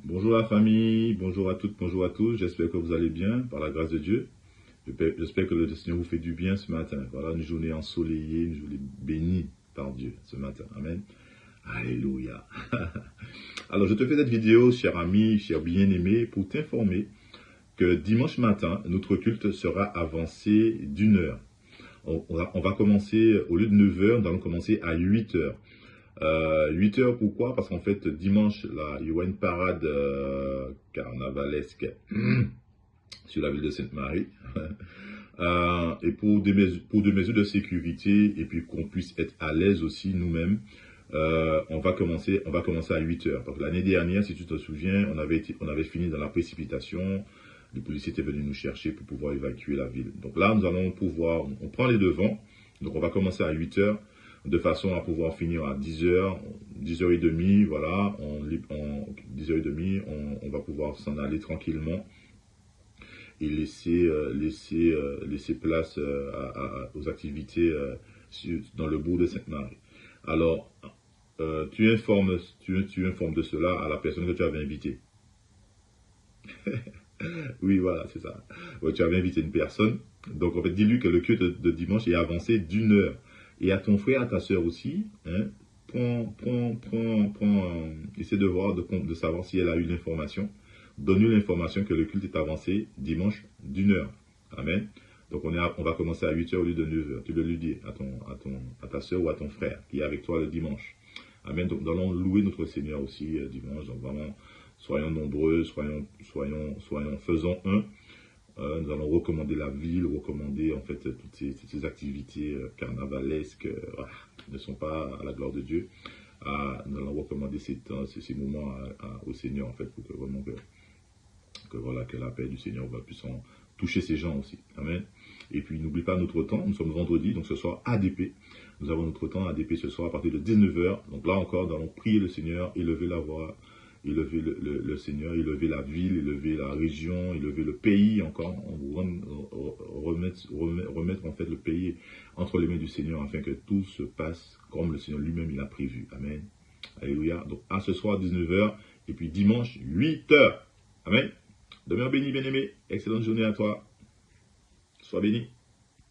Bonjour la famille, bonjour à toutes, bonjour à tous. J'espère que vous allez bien par la grâce de Dieu. J'espère que le Seigneur vous fait du bien ce matin. Voilà une journée ensoleillée, une journée bénie par Dieu ce matin. Amen. Alléluia. Alors je te fais cette vidéo, cher ami, cher bien-aimé, pour t'informer que dimanche matin, notre culte sera avancé d'1 heure. On va commencer, au lieu de 9 heures, nous allons commencer à 8 heures. 8 heures, pourquoi? Parce qu'en fait, dimanche, là, il y aura une parade carnavalesque sur la ville de Sainte-Marie. Et pour des mesures de sécurité, et puis qu'on puisse être à l'aise aussi nous-mêmes, on va commencer à 8 heures. Parce que l'année dernière, si tu te souviens, on avait fini dans la précipitation. Les policiers étaient venus nous chercher pour pouvoir évacuer la ville. Donc là, nous allons pouvoir, on prend les devants. Donc on va commencer à 8 heures. De façon à pouvoir finir à 10h, 10h30, voilà, 10h30, on va pouvoir s'en aller tranquillement et laisser place aux activités dans le bourg de Sainte-Marie. Alors, tu informes de cela à la personne que tu avais invitée. Oui, voilà, c'est ça. Ouais, tu avais invité une personne, donc en fait, dis-lui que le culte de dimanche est avancé d'1 heure. Et à ton frère, à ta soeur aussi, hein, essaie de voir, de savoir si elle a eu l'information. Donne-lui l'information que le culte est avancé dimanche d'1 heure. Amen. Donc on va commencer à 8 heures au lieu de 9 heures. Tu le lui dis à ta soeur ou à ton frère qui est avec toi le dimanche. Amen. Donc nous allons louer notre Seigneur aussi dimanche. Donc vraiment, soyons nombreux, faisons un. Nous allons recommander la ville, recommander en fait toutes ces activités carnavalesques ne sont pas à la gloire de Dieu. Nous allons recommander ces moments au Seigneur en fait pour que vraiment que la paix du Seigneur puisse toucher ces gens aussi. Amen. Et puis n'oublie pas notre temps, nous sommes vendredi, donc ce soir ADP. Nous avons notre temps ADP ce soir à partir de 19 h. Donc là encore, nous allons prier le Seigneur, élever la voix, élever le Seigneur, élever la ville, élever la région, élever le pays encore, remettre en fait le pays entre les mains du Seigneur afin que tout se passe comme le Seigneur lui-même il a prévu. Amen. Alléluia. Donc à ce soir 19 h et puis dimanche 8 h. Amen. Demeure béni, bien-aimé. Excellente journée à toi. Sois béni.